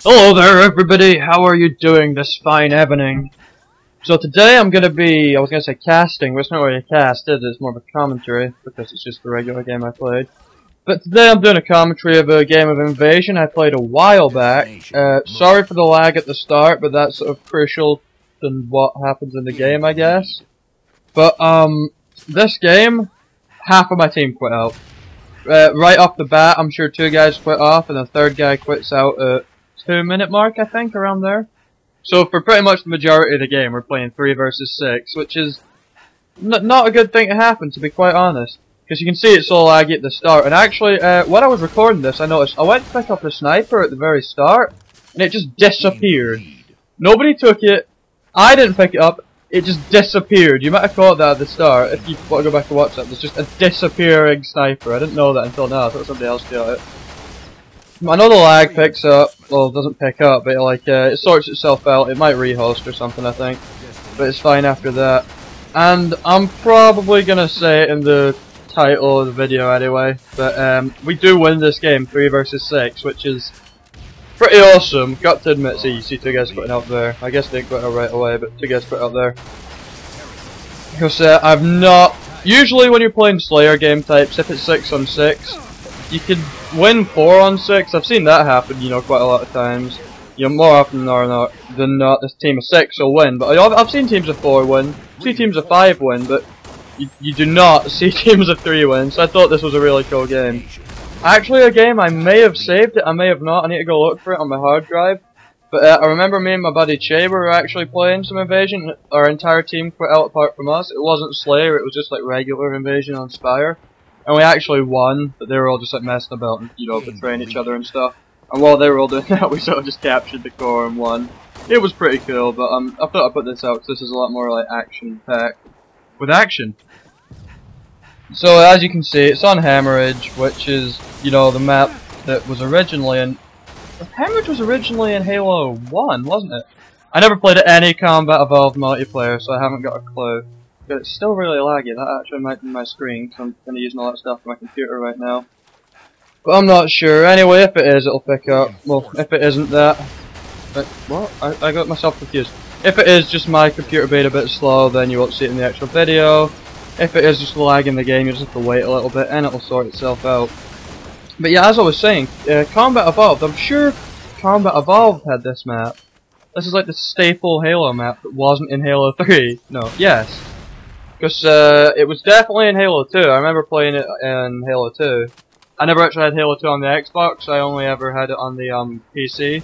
Hello there everybody, how are you doing this fine evening? So today I'm gonna be, I was gonna say casting, but it's not really a cast, it's more of a commentary, because it's just the regular game I played. But today I'm doing a commentary of a game of Invasion I played a while back. Sorry for the lag at the start, but that's sort of crucial to what happens in the game, I guess. But, this game, half of my team quit out. Right off the bat, I'm sure 2 guys quit off, and the 3rd guy quits out at 2-minute mark, I think, around there. So for pretty much the majority of the game, we're playing 3 versus 6, which is not a good thing to happen, to be quite honest. Because you can see it's so laggy at the start. And actually, when I was recording this, I noticed I went to pick up the sniper at the very start, and it just disappeared. Nobody took it, I didn't pick it up, it just disappeared. You might have caught that at the start, if you want to go back and watch that. There's just a disappearing sniper. I didn't know that until now, I thought somebody else got it. I know the lag picks up, well, it doesn't pick up, but like, it sorts itself out. It might rehost or something, I think. But it's fine after that. And I'm probably gonna say it in the title of the video anyway, but we do win this game 3 versus 6, which is pretty awesome. Got to admit, see, you see 2 guys quitting out there. I guess they didn't quit out right away, but 2 guys quit out there. Because I've not... Usually when you're playing Slayer game types, if it's 6 on 6, you can win 4 on 6. I've seen that happen, you know, quite a lot of times. You know, more often than not, this team of 6 will win. But I've seen teams of 4 win, see teams of 5 win, but you do not see teams of 3 win. So I thought this was a really cool game. Actually, a game I may have saved it, I may have not. I need to go look for it on my hard drive. But I remember me and my buddy tejb were actually playing some Invasion. Our entire team quit out apart from us. It wasn't Slayer, it was just like regular Invasion on Spire. And we actually won, but they were all just like messing about and, you know, betraying each other and stuff. And while they were all doing that, we sort of just captured the core and won. It was pretty cool, but I thought I'd put this out because this is a lot more like action-packed. With action! So as you can see, it's on Hemorrhage, which is, you know, the map that was originally in... Hemorrhage was originally in Halo 1, wasn't it? I never played any Combat Evolved multiplayer, so I haven't got a clue. But it's still really laggy. That actually might be my screen, because I'm kind of using all that stuff on my computer right now. But I'm not sure. Anyway, if it is, it'll pick up. Well, if it isn't that... But, what? I got myself confused. If it is just my computer being a bit slow, then you won't see it in the actual video. If it is just lag in the game, you just have to wait a little bit, and it'll sort itself out. But yeah, as I was saying, Combat Evolved, I'm sure Combat Evolved had this map. This is like the staple Halo map that wasn't in Halo 3. No, yes. Because it was definitely in Halo 2. I remember playing it in Halo 2. I never actually had Halo 2 on the Xbox. I only ever had it on the PC.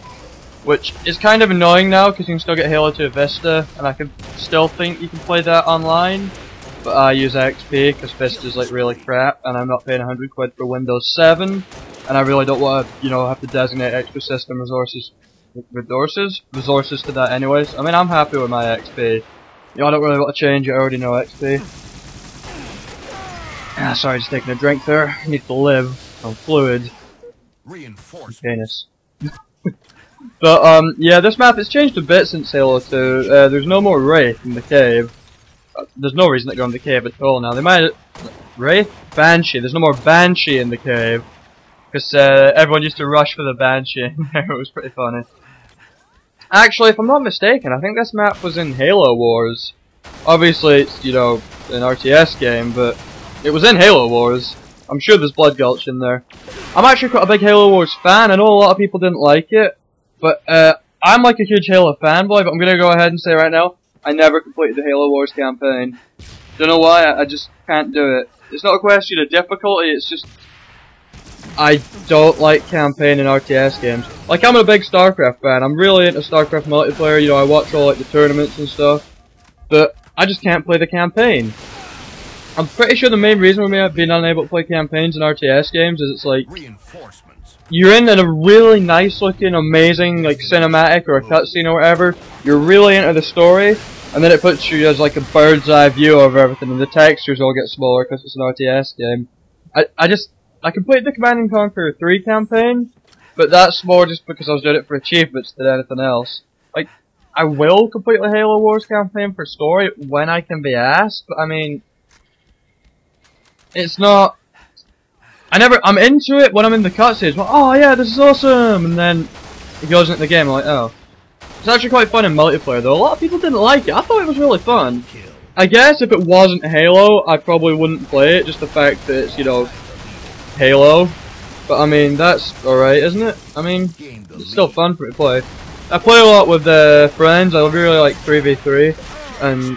Which is kind of annoying now because you can still get Halo 2 Vista. And I can still think you can play that online. But I use XP because Vista's like really crap. And I'm not paying 100 quid for Windows 7. And I really don't want to, you know, have to designate extra system resources to that anyways. I mean, I'm happy with my XP. You know, I don't really want to change it, I already know XP. Ah, sorry, just taking a drink there. I need to live on fluid. Penis. But, yeah, this map has changed a bit since Halo 2. There's no more Wraith in the cave. There's no reason to go in the cave at all now. They might... Wraith? Banshee. There's no more Banshee in the cave. Because, everyone used to rush for the Banshee in there. It was pretty funny. Actually, if I'm not mistaken, I think this map was in Halo Wars. Obviously, it's, you know, an RTS game, but it was in Halo Wars. I'm sure there's Blood Gulch in there. I'm actually quite a big Halo Wars fan. I know a lot of people didn't like it, but I'm like a huge Halo fanboy, but I'm going to go ahead and say right now, I never completed the Halo Wars campaign. Don't know why, I just can't do it. It's not a question of difficulty, it's just... I don't like campaign in RTS games. Like, I'm a big StarCraft fan. I'm really into StarCraft multiplayer. You know, I watch all like the tournaments and stuff. But I just can't play the campaign. I'm pretty sure the main reason for me being unable to play campaigns in RTS games is it's like you're in a really nice looking, amazing like cinematic or a cutscene or whatever. You're really into the story, and then it puts you as like a bird's eye view of everything, and the textures all get smaller because it's an RTS game. I completed the Command & Conquer 3 campaign, but that's more just because I was doing it for achievements than anything else. Like, I will complete the Halo Wars campaign for story when I can be asked, but I mean... It's not... I'm into it when I'm in the cutscenes, well, oh yeah, this is awesome, and then he goes into the game, I'm like, oh. It's actually quite fun in multiplayer though. A lot of people didn't like it. I thought it was really fun. I guess if it wasn't Halo, I probably wouldn't play it, just the fact that it's, you know, Halo. But I mean, that's alright, isn't it? I mean, it's still fun for me to play. I play a lot with friends, I really like 3v3, and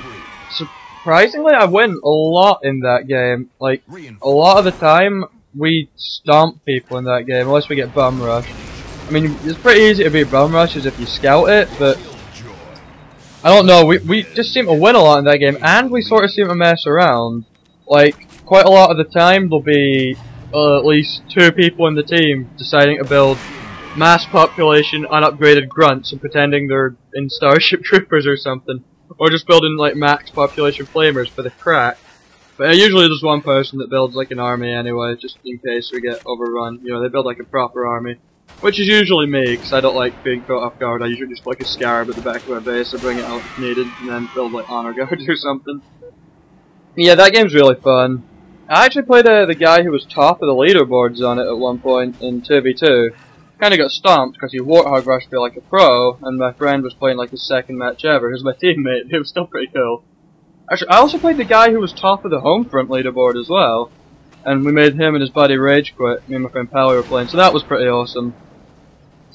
surprisingly I win a lot in that game. Like, a lot of the time, we stomp people in that game, unless we get bum rush. I mean, it's pretty easy to beat bum rushes if you scout it, but I don't know, we just seem to win a lot in that game, and we sort of seem to mess around. Like, quite a lot of the time, there'll be at least 2 people in the team deciding to build mass population unupgraded grunts and pretending they're in Starship Troopers or something. Or just building, like, max population flamers for the crack. But usually there's one person that builds, like, an army anyway, just in case we get overrun. You know, they build, like, a proper army. Which is usually me, because I don't like being caught off guard. I usually just put like a scarab at the back of my base, I bring it out if needed, and then build like honor guards or something. Yeah, that game's really fun. I actually played the guy who was top of the leaderboards on it at one point in 2v2. Kinda got stomped because he warthog rushed me like a pro, and my friend was playing like his second match ever. He was my teammate, he was still pretty cool. Actually, I also played the guy who was top of the Homefront leaderboard as well. And we made him and his buddy rage quit. Me and my friend Pally were playing, so that was pretty awesome.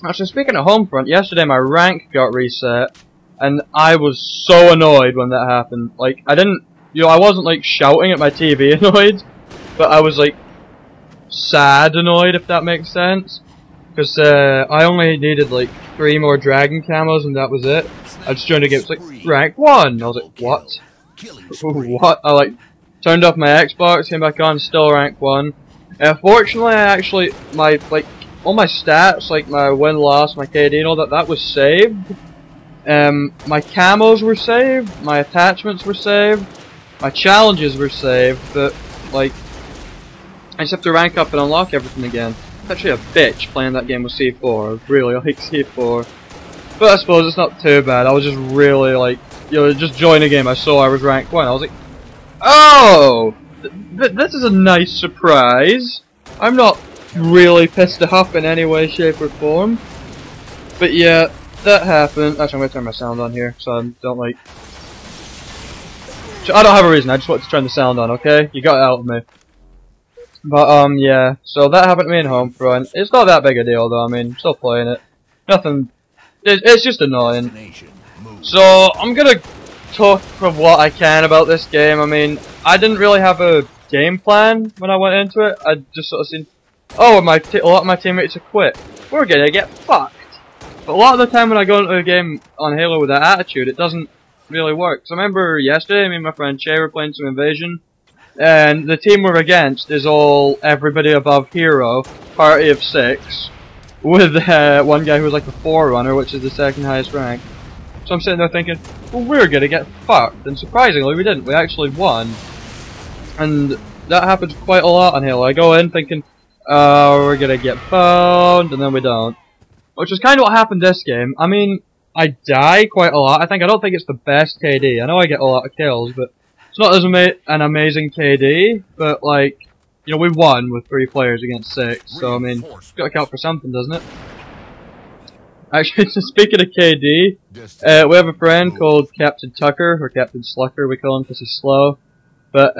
Actually, speaking of Homefront, yesterday my rank got reset, and I was so annoyed when that happened. Like, I didn't, you know, I wasn't like shouting at my TV annoyed, but I was like sad annoyed, if that makes sense. Because I only needed like 3 more dragon camos and that was it. I just joined a game, it was like rank 1. I was like, what? What? I like turned off my Xbox, came back on, still rank 1. Fortunately, I actually, all my stats, like my win-loss, my KD and all that, that was saved. My camos were saved, my attachments were saved, my challenges were saved, but, like, I just have to rank up and unlock everything again. It's actually a bitch playing that game with C4, I really like C4. But I suppose it's not too bad, I was just really, like, you know, just joined a game, I saw I was rank 1, I was like, oh! This is a nice surprise! I'm not really pissed off in any way, shape or form. But yeah, that happened. Actually, I'm gonna turn my sound on here, so I don't like... I don't have a reason, I just wanted to turn the sound on, okay? You got it out of me. But, yeah, so that happened to me in Homefront. It's not that big a deal, though, I mean, I'm still playing it. Nothing... It's just annoying. So, I'm gonna talk of what I can about this game. I mean, I didn't really have a game plan when I went into it. I just sort of seen, oh, a lot of my teammates have quit. We're gonna get fucked. But a lot of the time when I go into a game on Halo with that attitude, it doesn't really work. So I remember yesterday, me and my friend Che were playing some Invasion, and the team we're against is all everybody above hero, party of 6, with one guy who's like a Forerunner, which is the 2nd highest rank. So I'm sitting there thinking, well, we're gonna get fucked, and surprisingly we didn't, we actually won. And that happens quite a lot on Halo. I go in thinking, oh, we're gonna get boned, and then we don't. Which is kind of what happened this game. I mean, I die quite a lot. I don't think it's the best KD. I know I get a lot of kills, but it's not as an amazing KD, but like, you know, we won with 3 players against 6, so I mean, it's gotta count for something, doesn't it? Actually, speaking of KD, we have a friend called Captain Tucker, or Captain Slucker, we call him because he's slow. But,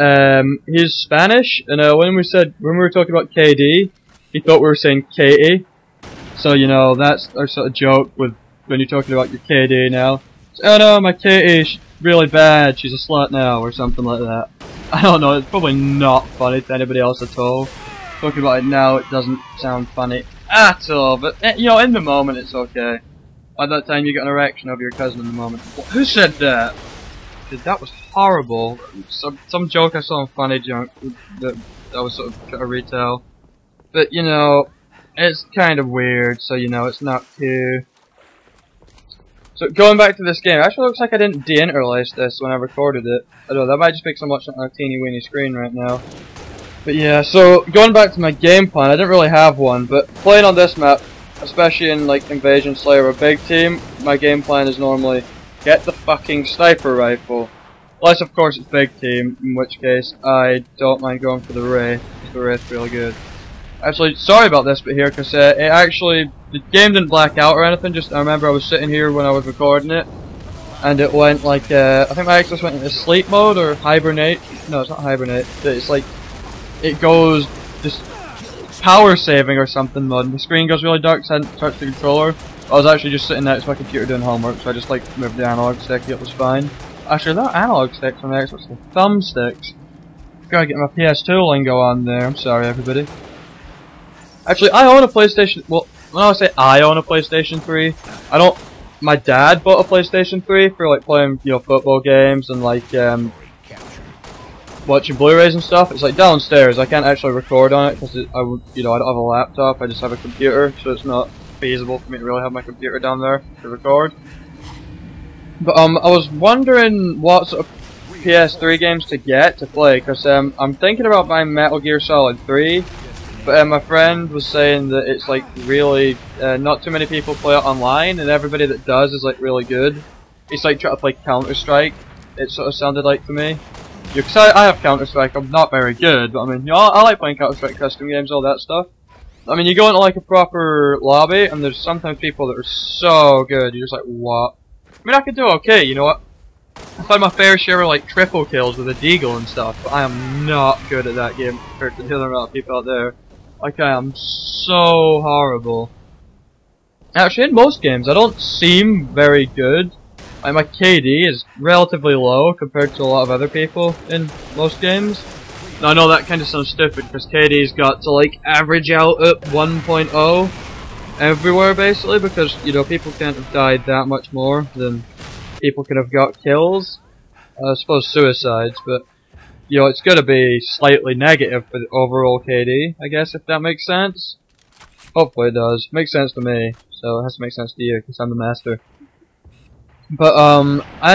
he's Spanish, and when we were talking about KD, he thought we were saying Katie. So, you know, that's our sort of joke with when you're talking about your KD now. So, oh no, my Katie's really bad, she's a slut now, or something like that. I don't know, it's probably not funny to anybody else at all. Talking about it now, it doesn't sound funny at all, but, you know, in the moment it's okay. By that time you get an erection over your cousin in the moment. Who said that? Dude, that was horrible. Some joke I saw on Funny Junk that I was sort of trying to retell. But, you know, it's kind of weird, so, you know, it's not too... So, going back to this game, it actually looks like I didn't de-interlace this when I recorded it. I don't know, that might just make so much on a teeny weeny screen right now. But yeah, so, going back to my game plan, I didn't really have one, but playing on this map, especially in, like, Invasion, Slayer, or a big team, my game plan is normally get the fucking sniper rifle. Unless, of course, it's big team, in which case I don't mind going for the wraith, because the wraith's really good. Actually, sorry about this bit here, because it actually the game didn't black out or anything, just I remember I was sitting here when I was recording it, and it went like, I think my Xbox went into sleep mode or hibernate. No, it's not hibernate. It's like, it goes just power saving or something mode, and the screen goes really dark, so I didn't touch the controller. I was actually just sitting next to my computer doing homework, so I just like moved the analog stick, it was fine. Actually, not analog sticks on the Xbox, the thumbsticks. Gotta get my PS2 lingo on there, I'm sorry everybody. Actually, I own a PlayStation, well, when I say I own a PlayStation 3, I don't, my dad bought a PlayStation 3 for like playing, you know, football games and like, watching Blu-rays and stuff. It's like downstairs, I can't actually record on it because I don't have a laptop, I just have a computer, so it's not feasible for me to really have my computer down there to record. But I was wondering what sort of PS3 games to get to play, because I'm thinking about buying Metal Gear Solid 3, but my friend was saying that it's like really, not too many people play it online, and everybody that does is like really good. It's like trying to play Counter-Strike, it sort of sounded like to me. Yeah, because I have Counter-Strike, I'm not very good, but I mean, you know, I like playing Counter-Strike custom games, all that stuff. I mean, you go into like a proper lobby, and there's sometimes people that are so good, you're just like, what? I mean, I could do okay, you know what? I find my fair share of like triple kills with a deagle and stuff, but I am not good at that game compared to the other amount of people out there. Like, I am so horrible. Actually, in most games, I don't seem very good. Like, my KD is relatively low compared to a lot of other people in most games. Now, I know that kind of sounds stupid, because KD's got to like average out at 1.0 everywhere basically, because, you know, people can't have died that much more than people could have got kills. I suppose suicides, but, you know, it's gotta be slightly negative for the overall KD, I guess, if that makes sense. Hopefully it does. Makes sense to me, so it has to make sense to you, because I'm the master. But,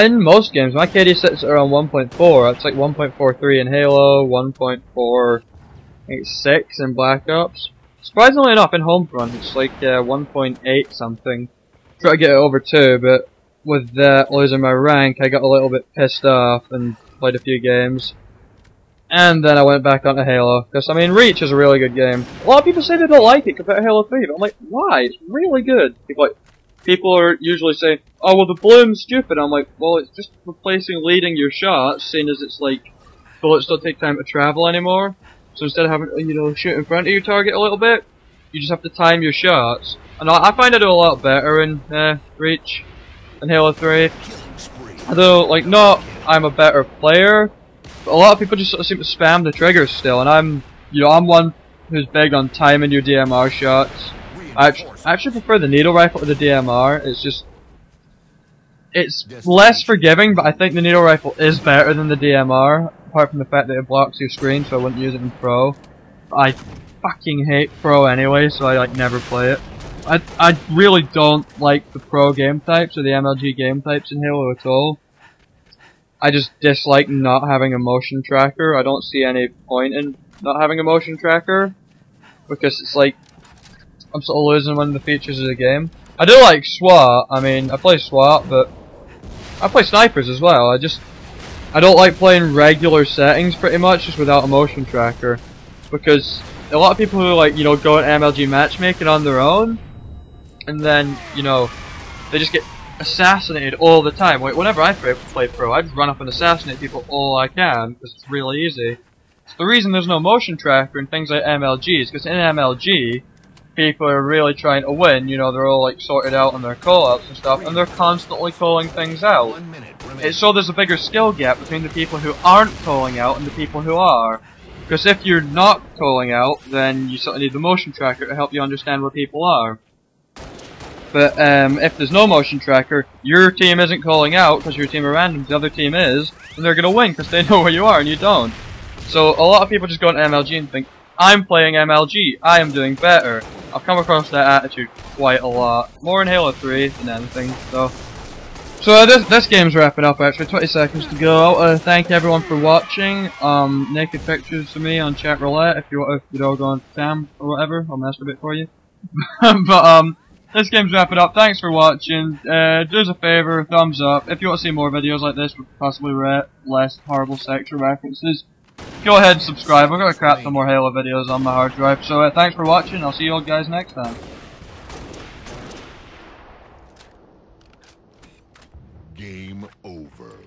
in most games, my KD sits around 1.4. It's like 1.43 in Halo, 1.46 in Black Ops. Surprisingly enough, in Homefront, it's like 1.8 something. Try to get it over 2, but with that losing my rank, I got a little bit pissed off and played a few games. And then I went back onto Halo, because I mean, Reach is a really good game. A lot of people say they don't like it compared to Halo 3, but I'm like, why? It's really good. People are usually saying, oh well, the bloom's stupid. I'm like, well, it's just replacing leading your shots, seeing as it's like bullets don't take time to travel anymore. So instead of having to, you know, shoot in front of your target a little bit, you just have to time your shots. And I find I do a lot better in Reach than Halo 3. Although, like, I'm a better player, but a lot of people just sort of seem to spam the triggers still, and I'm one who's big on timing your DMR shots. I actually prefer the needle rifle to the DMR. It's less forgiving, but I think the needle rifle is better than the DMR, apart from the fact that it blocks your screen, so I wouldn't use it in Pro. I fucking hate Pro anyway, so I like never play it. I really don't like the Pro game types or the MLG game types in Halo at all. I just dislike not having a motion tracker. I don't see any point in not having a motion tracker, because it's like I'm sort of losing one of the features of the game. I do like SWAT, I mean, I play SWAT, but I play snipers as well. I don't like playing regular settings pretty much, just without a motion tracker. Because a lot of people who like, you know, go at MLG matchmaking on their own, and then, you know, they just get assassinated all the time. Like, whenever I play Pro, I just run up and assassinate people all I can, because it's really easy. So the reason there's no motion tracker in things like MLG is because in MLG, people are really trying to win, you know, they're all like sorted out on their call-outs and stuff, and they're constantly calling things out. So there's a bigger skill gap between the people who aren't calling out and the people who are. Because if you're not calling out, then you sort of need the motion tracker to help you understand where people are. But if there's no motion tracker, your team isn't calling out because your team are random, the other team is, and they're gonna win because they know where you are and you don't. So a lot of people just go into MLG and think, I'm playing MLG, I am doing better. I've come across that attitude quite a lot. More in Halo 3 than anything, so. So this game's wrapping up actually, 20 seconds to go. Thank everyone for watching. Naked pictures of me on chat roulette if you want to, you know, go on cam or whatever. I'll masturbate for you. But this game's wrapping up. Thanks for watching. Do us a favor, thumbs up. If you want to see more videos like this with possibly less horrible sexual references, go ahead and subscribe. I've got to crap some more Halo videos on my hard drive. So thanks for watching. I'll see you all guys next time. Game over.